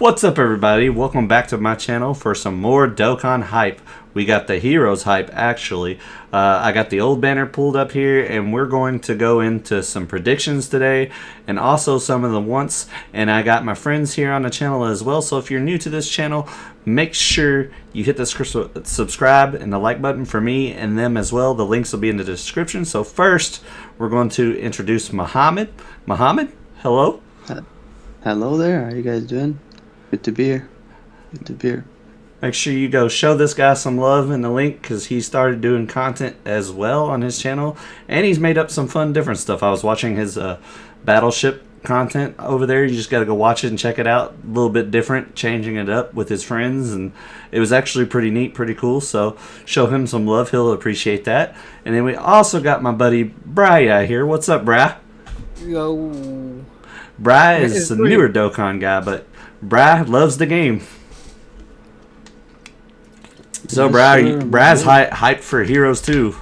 What's up, everybody? Welcome back to my channel for some more Dokkan hype. We got the Heroes hype, actually. I got the old banner pulled up here, and we're going to go into some predictions today, and also some of the wants. And I got my friends here on the channel as well, so if you're new to this channel, make sure you hit the subscribe and the like button for me and them as well. The links will be in the description. So first, we're going to introduce Muhammad. Muhammad, hello. Hello there, how you guys doing? Good to be here. Good to be here. Make sure you go show this guy some love in the link because he started doing content as well on his channel. And he's made up some fun different stuff. I was watching his Battleship content over there. You just got to go watch it and check it out. A little bit different, changing it up with his friends. And it was actually pretty neat, pretty cool. So show him some love. He'll appreciate that. And then we also got my buddy Bri here. What's up, Bri? Yo. Bri is a newer Dokkan guy, but Bri loves the game. So, Yes, Bri's hyped for Heroes too.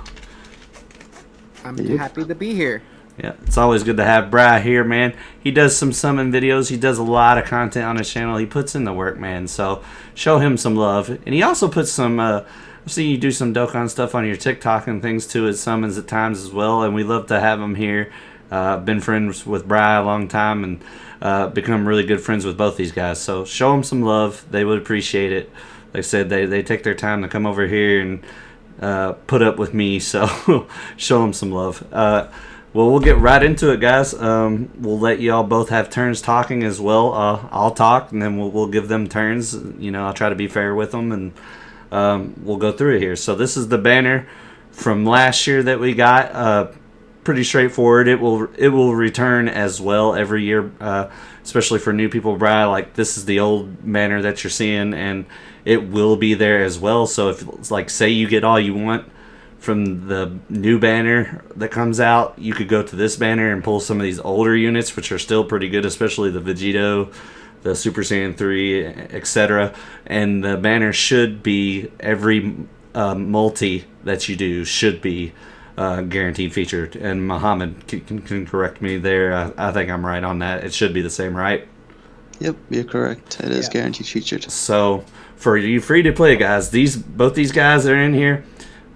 I'm happy to be here. Yeah, it's always good to have Bri here, man. He does some summon videos. He does a lot of content on his channel. He puts in the work, man. So, show him some love. And he also puts some, I've seen you do some Dokkan stuff on your TikTok and things too. It summons at times as well. And we love to have him here. Been friends with Bri a long time and become really good friends with both these guys. So show them some love. They would appreciate it. Like I said, they take their time to come over here and put up with me. So show them some love. Well, we'll get right into it, guys. We'll let y'all both have turns talking as well. I'll talk, and then we'll give them turns. You know, I'll try to be fair with them, and we'll go through it here. So this is the banner from last year that we got. Pretty straightforward. It will return as well every year, especially for new people. Bri, like, this is the old banner that you're seeing, and it will be there as well. So if it's like, say you get all you want from the new banner that comes out, you could go to this banner and pull some of these older units, which are still pretty good, especially the Vegito, the Super Saiyan 3, etc. And the banner should be every multi that you do should be guaranteed featured. And Muhammad can correct me there. I think I'm right on that. It should be the same, right? Yep, you're correct. It is guaranteed featured. So for you free to play guys, both these guys that are in here,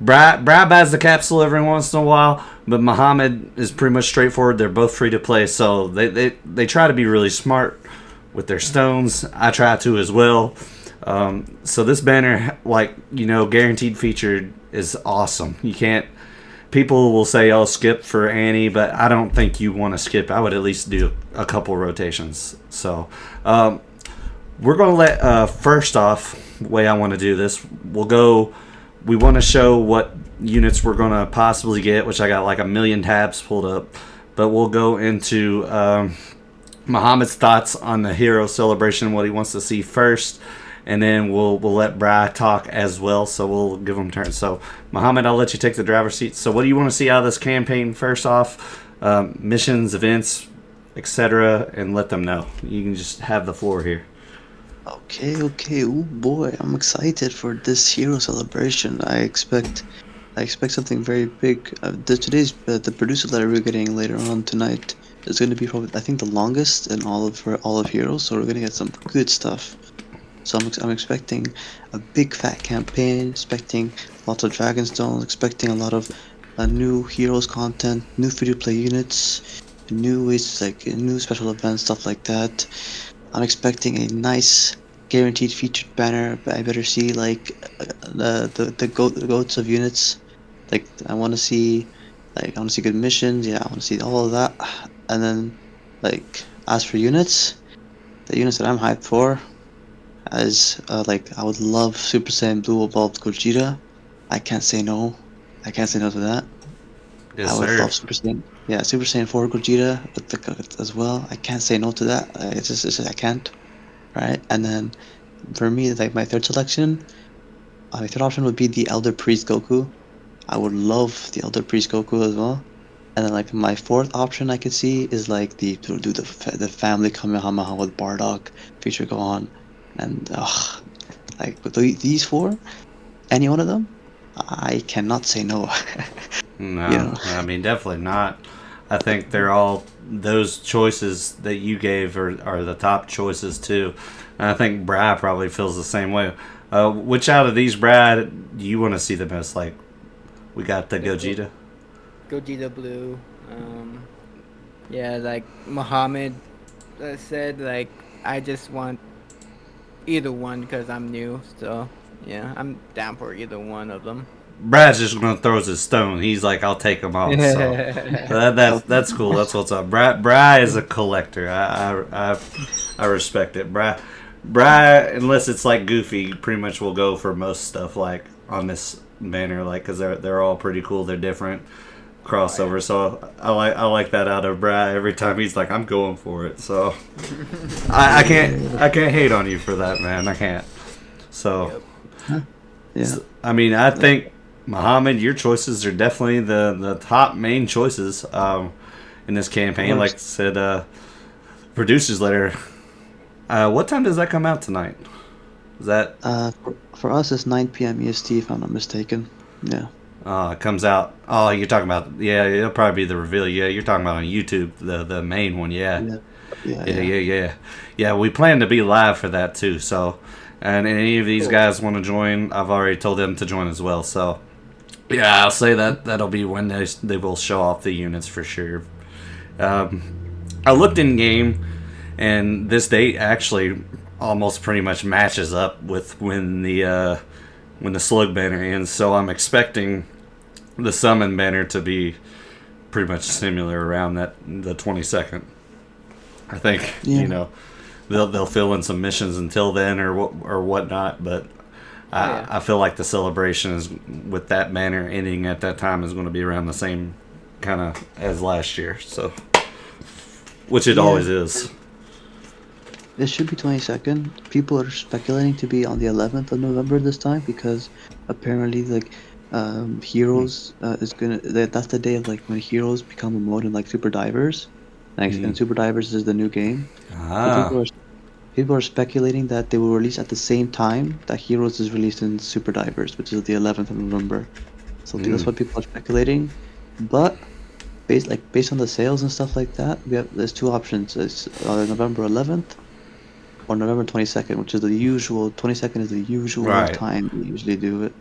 Bri buys the capsule every once in a while, but Muhammad is pretty much straightforward. They're both free to play, so they try to be really smart with their stones. I try to as well. So this banner, like, you know, guaranteed featured is awesome. You can't. People will say, "Oh, skip for Annie," but I don't think you want to skip. I would at least do a couple rotations. So we're going to let, first off, the way I want to do this, we want to show what units we're going to possibly get, which I got like a million tabs pulled up. But we'll go into Muhammad's thoughts on the hero celebration, what he wants to see first. And then we'll let Bri talk as well, so we'll give them turns. So, Muhammad, I'll let you take the driver's seat. So, what do you want to see out of this campaign first off? Missions, events, etc., and let them know. You can just have the floor here. Okay. Oh boy, I'm excited for this hero celebration. I expect something very big. Today's the producer letter we're getting later on tonight is going to be probably, I think, the longest in all of Heroes. So we're going to get some good stuff. So I'm expecting a big fat campaign, expecting lots of Dragon Stones, expecting a lot of new Heroes content, new free-to-play units, new ways, like new special events, stuff like that. I'm expecting a nice guaranteed featured banner. I better see like the goats of units. Like I want to see good missions. Yeah, I want to see all of that. And then like as for units, the units that I'm hyped for. As like I would love Super Saiyan Blue Evolved Gogeta. I can't say no. I can't say no to that. Yes, I would sir. love Super Saiyan 4 Gogeta as well. I can't say no to that. It's just I can't. Right? And then for me, like my third selection, my third option would be the Elder Priest Goku. I would love the Elder Priest Goku as well. And then like my fourth option I could see is like the family Kamehameha with Bardock, feature Gohan. And like with these four, any one of them, I cannot say no. No, You know? I mean, definitely not. I think they're all those choices that you gave are the top choices too. And I think Brad probably feels the same way. Which out of these, Brad, do you want to see the most? Like, we got the Gogeta. Gogeta Blue. Yeah, like Muhammad said, like I just want either one because I'm new. So yeah, I'm down for either one of them. Brad's just gonna throw his stone. He's like, I'll take them all. So that's cool. That's what's up. Brad is a collector. I respect it. Brad, unless it's like Goofy, pretty much will go for most stuff like on this banner, like because they're all pretty cool. They're different crossovers. So I like that out of Brad. Every time he's like, I'm going for it. So I can't hate on you for that, man. I can't. So Yeah. I mean, I think. Muhammad, your choices are definitely the top main choices in this campaign. Like I said, producers letter. What time does that come out tonight? Is that for us it's 9 p.m. EST if I'm not mistaken. Yeah. it comes out. Oh, you're talking about it'll probably be the reveal. Yeah, you're talking about on YouTube, the main one. Yeah. Yeah, we plan to be live for that too. So, and any of these guys want to join, I've already told them to join as well. So. Yeah, I'll say that'll be when they will show off the units for sure. I looked in game, and this date actually almost pretty much matches up with when the slug banner ends. So I'm expecting the summon banner to be pretty much similar around the 22nd. I think they'll fill in some missions until then or whatnot, but. I feel like the celebration is with that banner ending at that time is going to be around the same kind of as last year, so which it always is. It should be 22nd. People are speculating to be on the 11th of November this time because apparently Heroes is gonna. That's the day of like when Heroes become a mode in like Super Divers, and Super Divers is the new game. So people are speculating that they will release at the same time that Heroes is released in Super Divers, which is the 11th of November. So that's what people are speculating. But based on the sales and stuff like that, there's two options. It's November 11th or November 22nd, which is the usual. 22nd is the usual time we usually do it.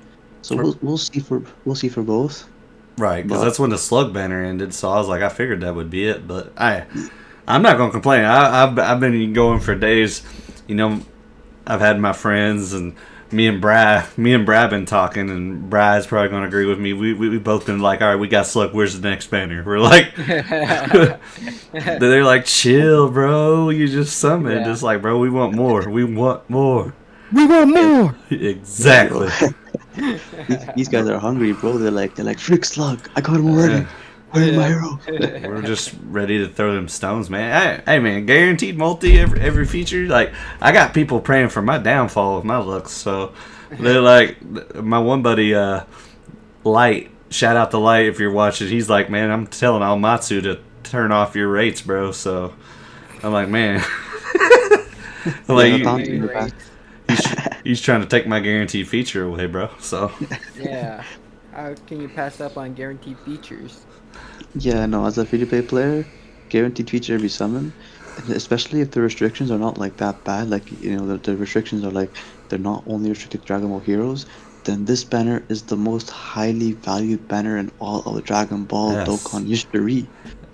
So we'll see for both. Right, because that's when the slug banner ended. So I was like, I figured that would be it, but I'm not gonna complain. I've been going for days. I've had my friends and me and Brad been talking, and Brad's probably gonna agree with me. We both been like, all right, we got slug. Where's the next banner? We're like, they're like, chill, bro. You just summoned. It's like, bro, we want more. We want more. We want more. Exactly. These guys are hungry, bro. They're like, frick slug. I got him already. Where's my hero? We're just ready to throw them stones, man. Hey, man, guaranteed multi every feature. Like, I got people praying for my downfall with my looks. So they're like, my one buddy, Light. Shout out to Light if you're watching. He's like, man, I'm telling Almatsu to turn off your rates, bro. So I'm like, man, he's trying to take my guaranteed feature away, bro. So yeah, how can you pass up on guaranteed features? Yeah, no, as a free-to-play player, guaranteed feature every summon, and especially if the restrictions are not like that bad, like, the restrictions are like, they're not only restricted to Dragon Ball Heroes, then this banner is the most highly valued banner in all of the Dragon Ball Dokkan history.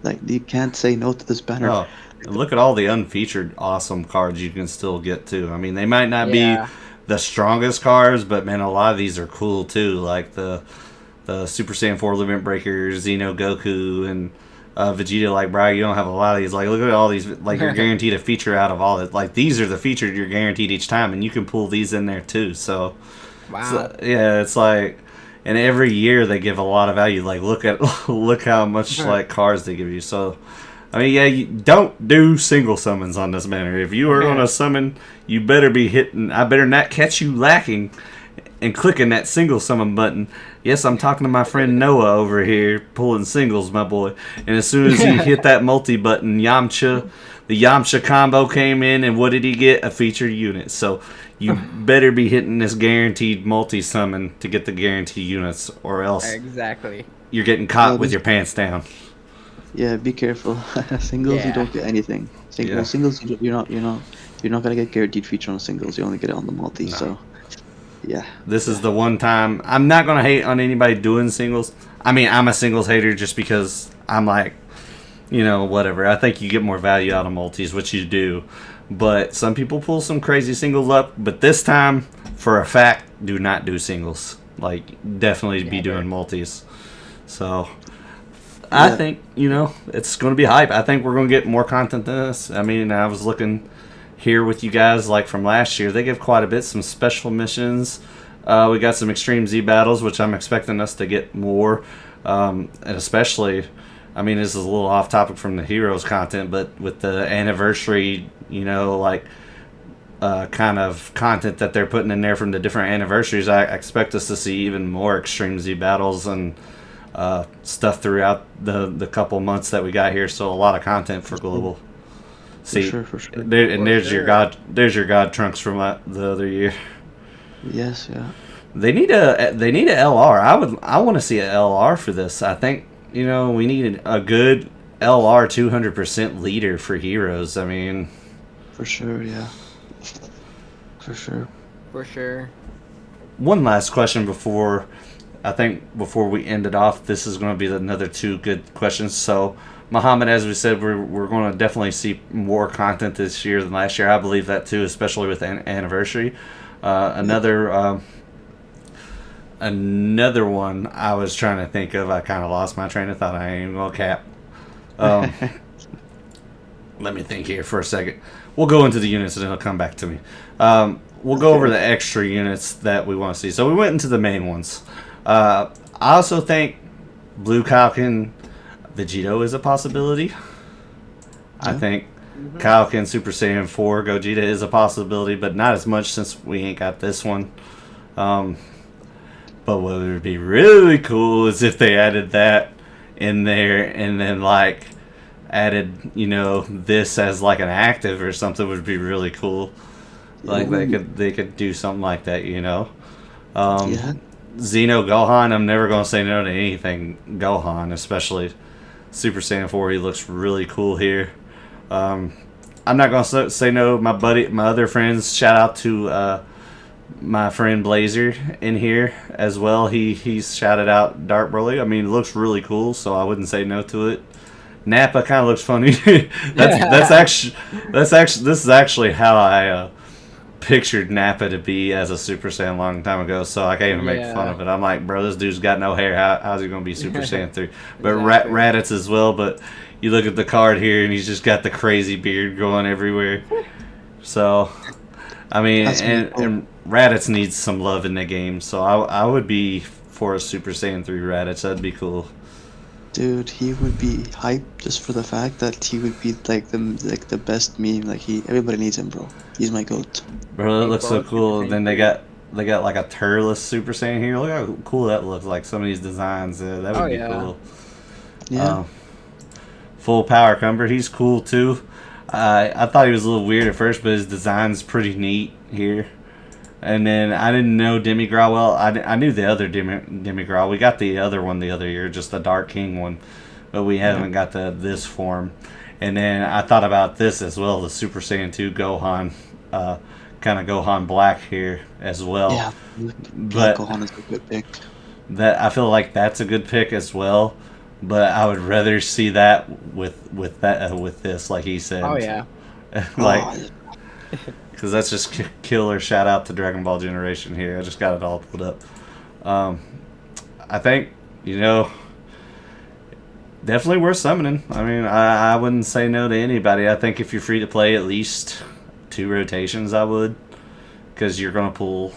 Like, you can't say no to this banner. Oh, look at all the unfeatured awesome cards you can still get, too. I mean, they might not be the strongest cards, but, man, a lot of these are cool, too, like the Super Saiyan 4 Limit Breaker, Xeno Goku, and Vegeta. Like, bro, you don't have a lot of these. Like, look at all these. Like, you're guaranteed a feature out of all it. Like, these are the features you're guaranteed each time, and you can pull these in there too. So, wow. It's like, and every year they give a lot of value. Like, look how much like cards they give you. So, I mean, you don't do single summons on this banner. If you are going to summon, you better be hitting. I better not catch you lacking and clicking that single summon button. Yes, I'm talking to my friend Noah over here, pulling singles, my boy. And as soon as he hit that multi button, the Yamcha combo came in, and what did he get? A featured unit. So you better be hitting this guaranteed multi summon to get the guaranteed units, or else Exactly. you're getting caught with your pants down. Yeah, be careful. Singles, you Yeah. don't get anything. Yeah. Singles, you're not gonna get guaranteed feature on singles. You only get it on the multi. No. So yeah, This is the one time I'm not gonna hate on anybody doing singles. I mean, I'm a singles hater just because I'm like, whatever. I think you get more value out of multis, which you do. But some people pull some crazy singles up. But this time, for a fact, do not do singles. Like, definitely be Never. doing multis. So, I Yeah. think, it's going to be hype. I think we're going to get more content than this. I mean, I was looking here with you guys, like from last year. They give quite a bit, some special missions. We got some Extreme Z battles, which I'm expecting us to get more. And especially, I mean, this is a little off topic from the Heroes content, but with the anniversary, kind of content that they're putting in there from the different anniversaries, I expect us to see even more Extreme Z battles and stuff throughout the couple months that we got here. So a lot of content for global. See, for sure. there's your sure. God Trunks from the other year. Yes, yeah. They need a LR. I want to see a LR for this. I think we need a good LR 200% leader for Heroes. I mean, For sure, yeah. For sure. For sure. one last question before we end it off. This is going to be another two good questions. So, Muhammad, as we said, we're going to definitely see more content this year than last year. I believe that too, especially with anniversary. Another one I was trying to think of. I kind of lost my train of thought. I ain't even gonna cap. Um, let me think here for a second. We'll go into the units and it'll come back to me. We'll go over the extra units that we want to see. So we went into the main ones. I also think Blue Falcon Vegito is a possibility. I Yeah. think Falcon Super Saiyan 4 Gogeta is a possibility, but not as much since we ain't got this one. But what would be really cool is if they added that in there and then like added, this as like an active or something would be really cool. Like they could do something like that, Yeah. Xeno Gohan, I'm never gonna say no to anything Gohan, especially Super Saiyan 4. He looks really cool here. I'm not gonna say no. My other friends. Shout out to my friend Blazer in here as well. He's shouted out Dark Broly. I mean, it looks really cool, so I wouldn't say no to it. Nappa kind of looks funny. This is actually how I pictured Nappa to be as a Super Saiyan a long time ago. So I can't even make fun of it. I'm like, bro, this dude's got no hair. How's he gonna be Super Saiyan 3? But Exactly. Raditz as well. But you look at the card here, and he's just got the crazy beard going everywhere. So, I mean, That's really cool. and Raditz needs some love in the game, so I would be for a Super Saiyan 3 Raditz. That'd be cool. Dude, he would be hype just for the fact that he would be like the best meme. Everybody needs him, bro. He's my goat. Bro, that Hey, looks so bro, cool. Super Then they Saiyan got like a turles Super Saiyan here. Look how cool that looks. Like some of these designs, that would Oh, be yeah. cool. Yeah. Full Power Cumber, he's cool too. I thought he was a little weird at first, but his design's pretty neat here. And then I didn't know Demigra well. I knew the other Demigra. We got the other one the other year, just the Dark King one, but we haven't got this form. And then I thought about this as well, the Super Saiyan 2 Gohan, kind of Gohan Black here as well. Yeah. But Gohan is a good pick. that I feel like that's a good pick as well. But I would rather see that with this, like he said. Oh yeah. Like, Oh, because that's just killer. Shout out to Dragon Ball Generation here. I just got it all pulled up. I think definitely worth summoning. I mean, I wouldn't say no to anybody. I think if you're free to play, at least 2 rotations, I would, because you're gonna pull.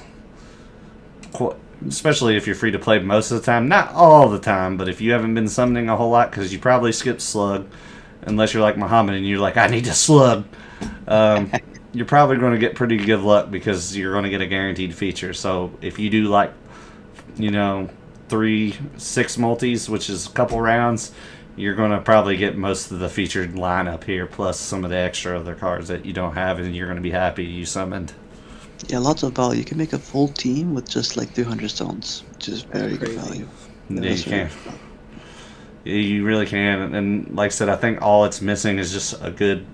Especially if you're free to play most of the time, not all the time, but if you haven't been summoning a whole lot, because you probably skipped Slug, unless you're like Muhammad and you're like, I need to Slug. You're probably going to get pretty good luck because you're going to get a guaranteed feature. So if you do 3-6 multis, which is a couple rounds, you're going to probably get most of the featured lineup here, plus some of the extra other cards that you don't have, and you're going to be happy you summoned. yeah, lots of value. You can make a full team with just like 300 stones, which is very good crazy. value. Yeah, you That's can. very- You really can. And like I said, I think all it's missing is just a good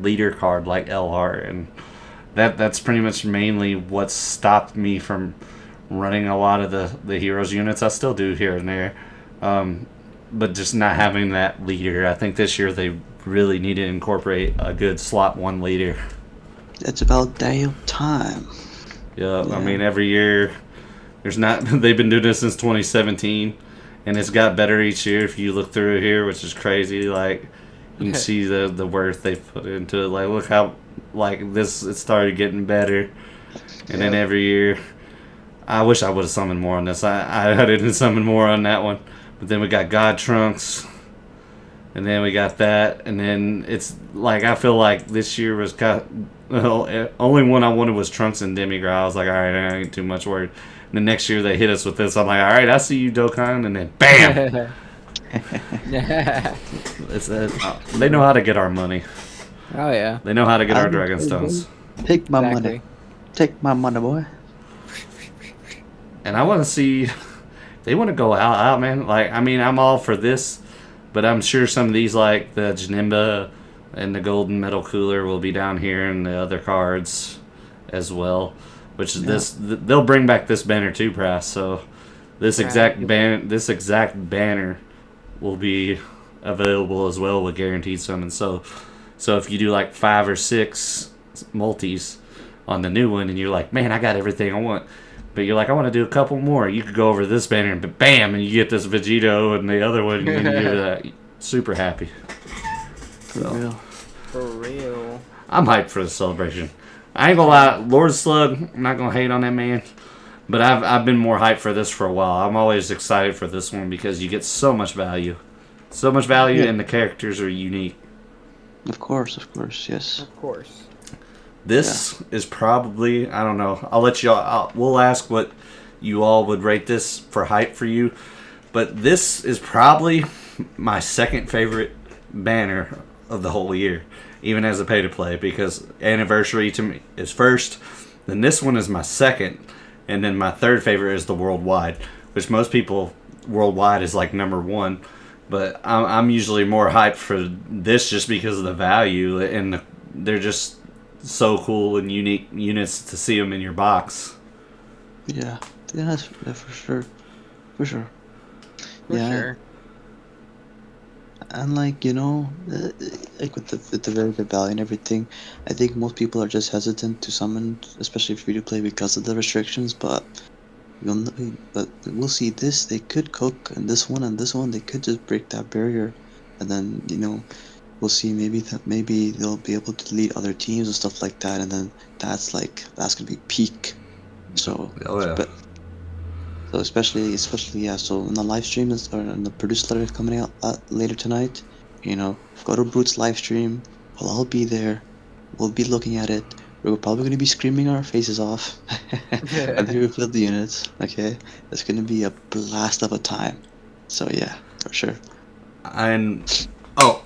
leader card like LR, and that's pretty much mainly what stopped me from running a lot of the heroes units. I still do here and there, but just not having that leader. I think this year they really need to incorporate a good slot 1 leader. It's about damn time. Yeah, I Yeah. mean every year there's not. They've been doing this since 2017, and it's got better each year. If you look through it here, which is crazy, like you can see the worth they put into it. Like look how like this it started getting better, and then every year. I wish I would have summoned more on this. I didn't summon more on that one, but then we got God Trunks, and then we got that, and then it's like I feel like this year was only one I wanted was Trunks and Demigra. I was like, all right, I ain't too much worried. And the next year they hit us with this. I'm like, all right, I see you, Dokkan, and then bam. They know how to get our money. Oh yeah. They know how to get our Dragon Stones. Take my Exactly. money. Take my money, boy. And I want to see. They want to go out, man. Like, I mean, I'm all for this, but I'm sure some of these, like the Janimba and the Golden Metal Cooler, will be down here, and the other cards as well. Which is they'll bring back this banner too, price. So this exact banner will be available as well with guaranteed summons. So if you do like 5 or 6 multis on the new one, and you're like, man, I got everything I want. But you're like, I want to do a couple more. You could go over this banner and bam, and you get this Vegito and the other one, and you're super happy. For real. For real. I'm hyped for the celebration. I ain't gonna lie, Lord Slug, I'm not gonna hate on that man, but I've been more hyped for this for a while. I'm always excited for this one because you get so much value, and the characters are unique. Of course, yes. Of course. This is probably, I don't know. I'll let y'all. We'll ask what you all would rate this for hype for you, but this is probably my second favorite banner of the whole year, even as a pay to play, because Anniversary to me is first, then this one is my second, and then my third favorite is the Worldwide, which most people Worldwide is like number 1, but I'm usually more hyped for this just because of the value, and they're just so cool and unique units to see them in your box. Yeah, that's for sure. For sure. For Yeah. sure. And like like with the very good value and everything, I think most people are just hesitant to summon, especially free to play, because of the restrictions. But we'll see. This they could cook, and this one they could just break that barrier, and then we'll see. Maybe they'll be able to lead other teams and stuff like that, and then that's gonna be peak. So but so especially yeah. So in the live stream or in the produced letter coming out later tonight, go to Brute's live stream. We'll all be there. We'll be looking at it. We're probably going to be screaming our faces off after we build the units. Okay, it's going to be a blast of a time. So yeah, for sure. And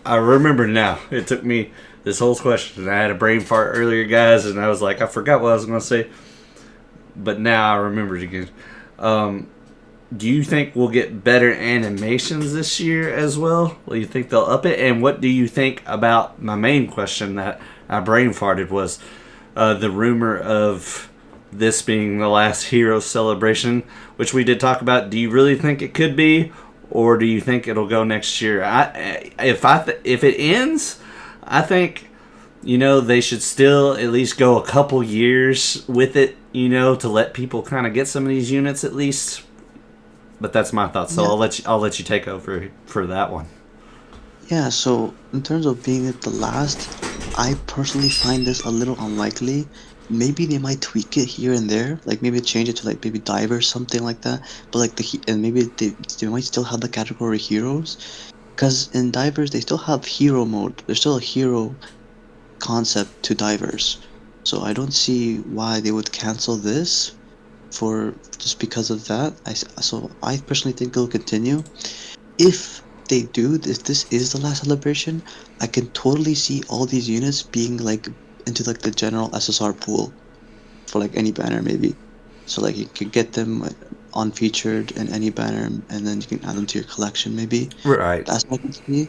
I remember now. It took me this whole question. I had a brain fart earlier, guys, and I was like, I forgot what I was going to say. But now I remembered again. Do you think we'll get better animations this year as well? Do you think they'll up it? And what do you think about my main question that I brain farted was the rumor of this being the last hero celebration, which we did talk about. Do you really think it could be, or do you think it'll go next year? If it ends, I think they should still at least go a couple years with it, to let people kind of get some of these units at least. But that's my thoughts. So Yeah. I'll let you take over for that one. Yeah, so in terms of being at the last, I personally find this a little unlikely. Maybe they might tweak it here and there, like maybe change it to like maybe Diver, something like that. But like and maybe they might still have the category heroes, because in Divers they still have hero mode. There's still a hero concept to Divers, so I don't see why they would cancel this for just because of that. So I personally think it'll continue. If they do, if this is the last celebration, I can totally see all these units being like into like the general SSR pool for like any banner maybe. So like you could get them unfeatured in any banner, and then you can add them to your collection. Maybe Right. that's what I can see.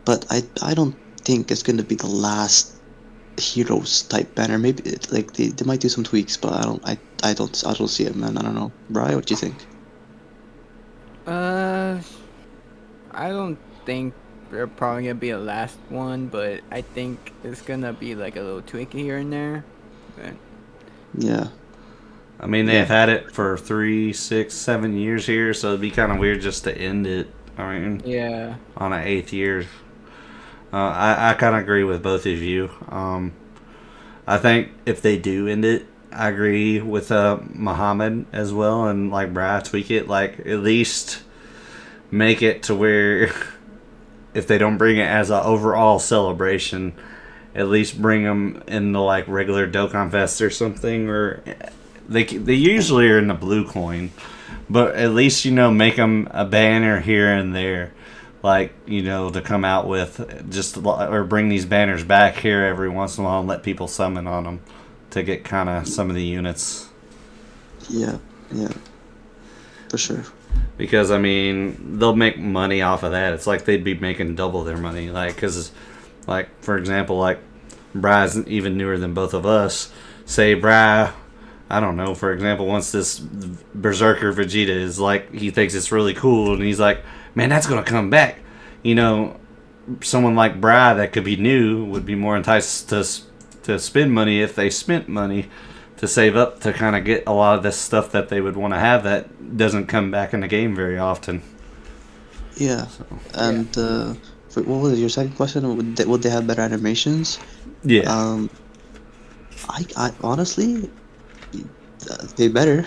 But I don't think it's gonna be the last heroes type banner. Maybe like they might do some tweaks, but I don't see it, man. I don't know. Brian, what do you think? Uh, I don't think they're probably gonna be a last one, but I think it's gonna be like a little tweak here and there. But Yeah, I mean, they've had it for 3, 6, 7 years here, so it'd be kind of weird just to end it. I mean, yeah, on an 8th year. I kind of agree with both of you. I think if they do end it, I agree with Muhammad as well, and like Brad, tweak it, like at least make it to where if they don't bring it as an overall celebration, at least bring them in the like regular Dokkan Fest or something, or they usually are in the blue coin, but at least make them a banner here and there, like to come out with just or bring these banners back here every once in a while and let people summon on them to get kind of some of the units. yeah, for sure. Because I mean they'll make money off of that. It's like they'd be making double their money, like because like for example, like Bry's even newer than both of us. Say Bry, I don't know, for example, once this Berserker Vegeta is like, he thinks it's really cool and he's like, man, that's gonna come back. Someone like Bry that could be new would be more enticed to spend money if they spent money to save up to kind of get a lot of this stuff that they would want to have that doesn't come back in the game very often. Yeah, and what was your second question? Would they have better animations? Yeah. I honestly, they better.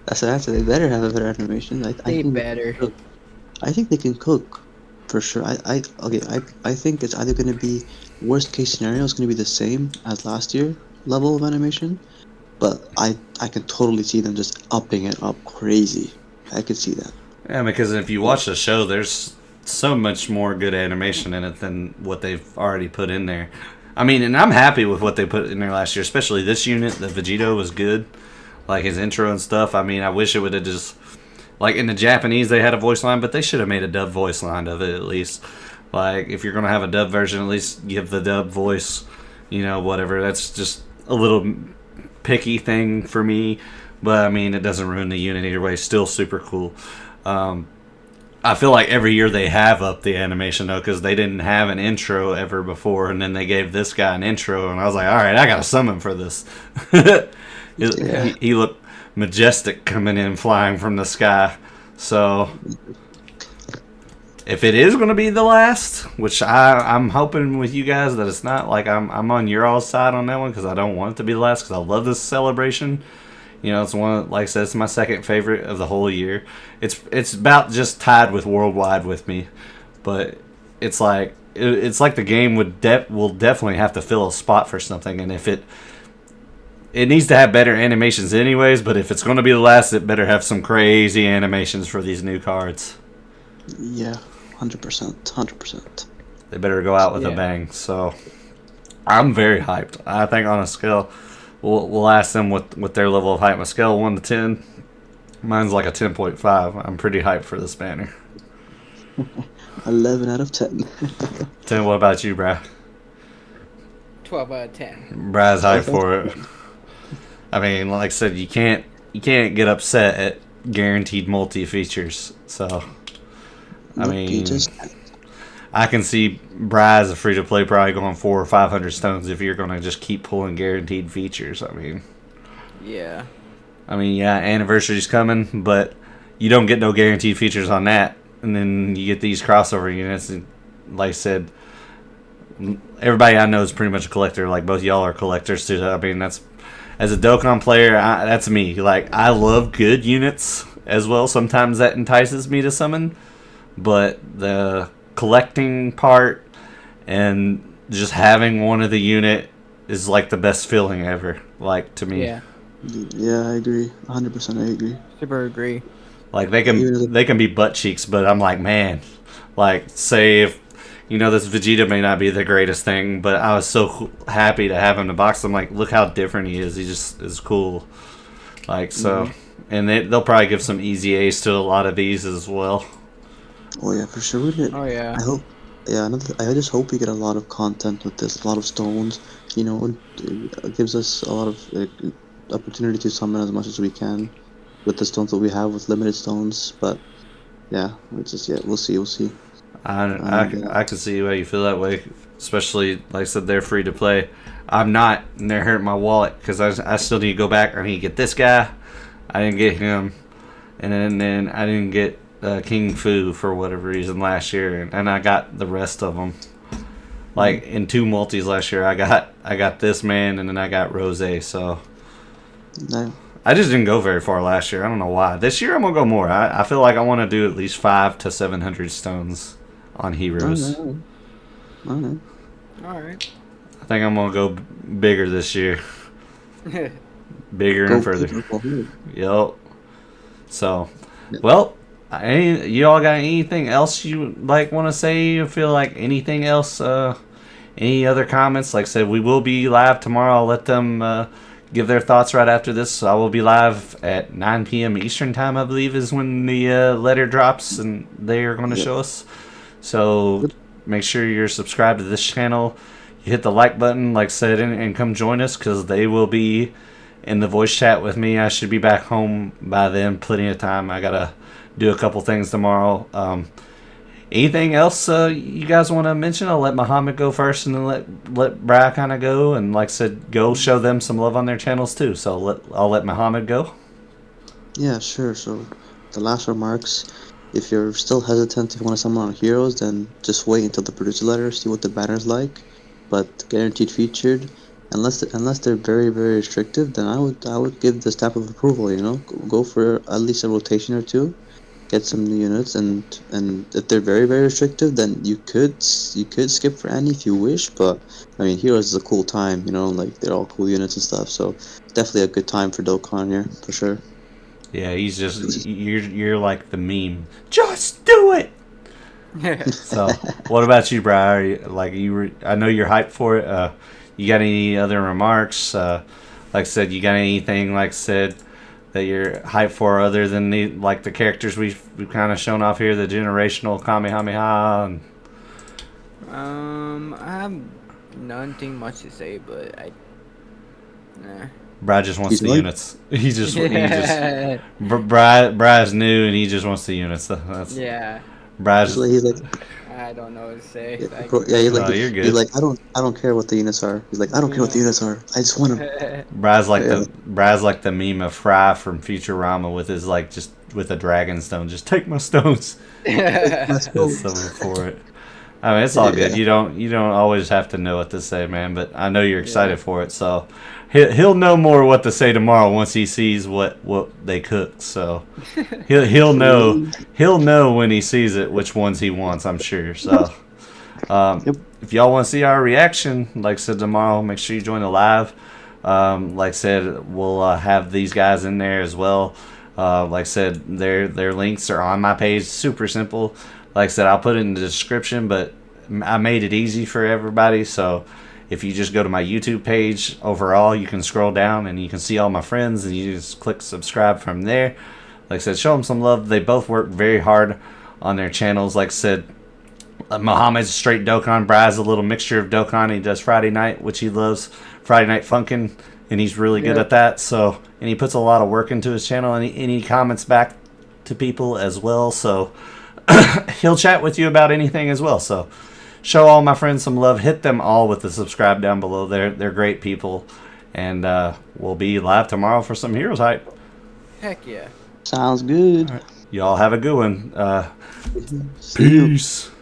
That's the answer. They better have a better animation. I they think better. I think they can cook, for sure. I think it's either going to be worst case scenario is going to be the same as last year level of animation, but I can totally see them just upping it up crazy. I could see that. Yeah, because if you watch the show, there's so much more good animation in it than what they've already put in there. I mean, and I'm happy with what they put in there last year, especially this unit. The Vegito was good, like his intro and stuff. I mean, I wish it would have just, like in the Japanese, they had a voice line, but they should have made a dub voice line of it at least. Like, if you're going to have a dub version, at least give the dub voice, whatever. That's just a little picky thing for me, but I mean, it doesn't ruin the unit either way. Still super cool. I feel like every year they have upped the animation though, because they didn't have an intro ever before, and then they gave this guy an intro, and I was like, all right, I got to summon for this. He looked majestic coming in, flying from the sky. So if it is going to be the last, which I'm hoping with you guys that it's not, like I'm on your all side on that one, because I don't want it to be the last, because I love this celebration. It's one, like I said, it's my second favorite of the whole year. It's about just tied with Worldwide with me, but it's like the game will definitely have to fill a spot for something, and if it needs to have better animations anyways. But if it's going to be the last, it better have some crazy animations for these new cards. Yeah, 100%. They better go out with a bang. So I'm very hyped. I think on a scale. We'll ask them what their level of hype. A scale of 1 to 10, mine's like a 10.5. I'm pretty hyped for this banner. 11 out of 10. 10. What about you, Brad? 12 out of 10. Brad's hyped for it. I mean, like I said, you can't get upset at guaranteed multi features. So, I mean, I can see Bry as a free to play probably going 400 or 500 stones if you're going to just keep pulling guaranteed features. I mean, yeah, anniversary's coming, but you don't get no guaranteed features on that, and then you get these crossover units. And like I said, everybody I know is pretty much a collector. Like both y'all are collectors too. I mean, that's, as a Dokkan player, that's me. Like, I love good units as well. Sometimes that entices me to summon, but the collecting part and just having one of the unit is like the best feeling ever, like, to me. Yeah, I agree. 100% I agree. Super agree. Like, they can be butt cheeks, but I'm like, man, like, say if this Vegeta may not be the greatest thing, but I was so happy to have him in the box. I'm like, look how different he is. He just is cool. Like, so and they'll probably give some easy A's to a lot of these as well. Oh yeah, for sure we did. Oh yeah. I hope. Yeah, I just hope we get a lot of content with this, a lot of stones. You know, it gives us a lot of opportunity to summon as much as we can with the stones that we have with limited stones. But yeah, it's just we'll see, we'll see. I can see why you feel that way, especially like I said, they're free to play. I'm not, and they're hurting my wallet because I still need to go back. I need to get this guy. I didn't get him, and then I didn't get King Fu for whatever reason last year, and I got the rest of them. Like in 2 multis last year, I got this man, and then I got Rose. So No. I just didn't go very far last year. I don't know why. This year I'm gonna go more. I feel like I want to do at least 500 to 700 stones on heroes. Alright. All right. I think I'm gonna go bigger this year. Bigger and further. Yep. So, well, you all got anything else you like want to say? You feel like anything else? Any other comments? Like I said, we will be live tomorrow. I'll let them give their thoughts right after this. So I will be live at 9 p.m. Eastern time, I believe, is when the letter drops, and they are going to show us. So make sure you're subscribed to this channel. You hit the like button, like I said, and come join us because they will be in the voice chat with me. I should be back home by then. Plenty of time. I gotta do a couple things tomorrow. Anything else you guys want to mention? I'll let Muhammad go first, and then let Bri kind of go. And like I said, go show them some love on their channels too. So I'll let Muhammad go. Yeah, sure. So the last remarks. If you're still hesitant if you want to summon on heroes, then just wait until the producer letter, see what the banner's like. But guaranteed featured, unless they're very, very restrictive, then I would give the stamp of approval. You know, go for at least a rotation or two, get some new units, and if they're very, very restrictive, then you could skip for Annie if you wish. But I mean, heroes is a cool time. You know, like they're all cool units and stuff. So definitely a good time for Dokkan here for sure. Yeah, he's just you're like the meme. Just do it. So, what about you, Bri? I know you're hyped for it. You got any other remarks? Like I said, you got anything like I said that you're hyped for other than the characters we've kind of shown off here, the generational Kamehameha? I have nothing much to say, but nah. Brad just wants He's the like- units. He just Brad's new and he just wants the units. That's Yeah. Brad's. He's like, I don't know what to say. Like, he's like, Oh, you're good. he's like, I don't care what the units are. He's like, I don't care what the units are. I just want them. Brad's like Yeah. Brad's like the meme of Fry from Futurama with his just with a dragon stone. Just take my stones. That's something for it. I mean, it's all good. Yeah. You don't always have to know what to say, man. But I know you're excited for it, so he'll know more what to say tomorrow once he sees what they cooked. So he'll know when he sees it which ones he wants. I'm sure. So if y'all want to see our reaction, like I said tomorrow, make sure you join the live. Like I said, we'll have these guys in there as well. Like I said, their links are on my page. Super simple. Like I said, I'll put it in the description, but I made it easy for everybody. So if you just go to my YouTube page overall, you can scroll down and you can see all my friends, and you just click subscribe from there. Like I said, show them some love. They both work very hard on their channels. Like I said, Muhammad's straight Dokkan. Bri's a little mixture of Dokkan. He does Friday night, which he loves, Friday Night Funkin', and he's really good at that. So, and he puts a lot of work into his channel, and he comments back to people as well. So he'll chat with you about anything as well. So show all my friends some love. Hit them all with the subscribe down below. They're great people, and we'll be live tomorrow for some Heroes hype. Heck yeah. Sounds good. Y'all have a good one. See you. Peace.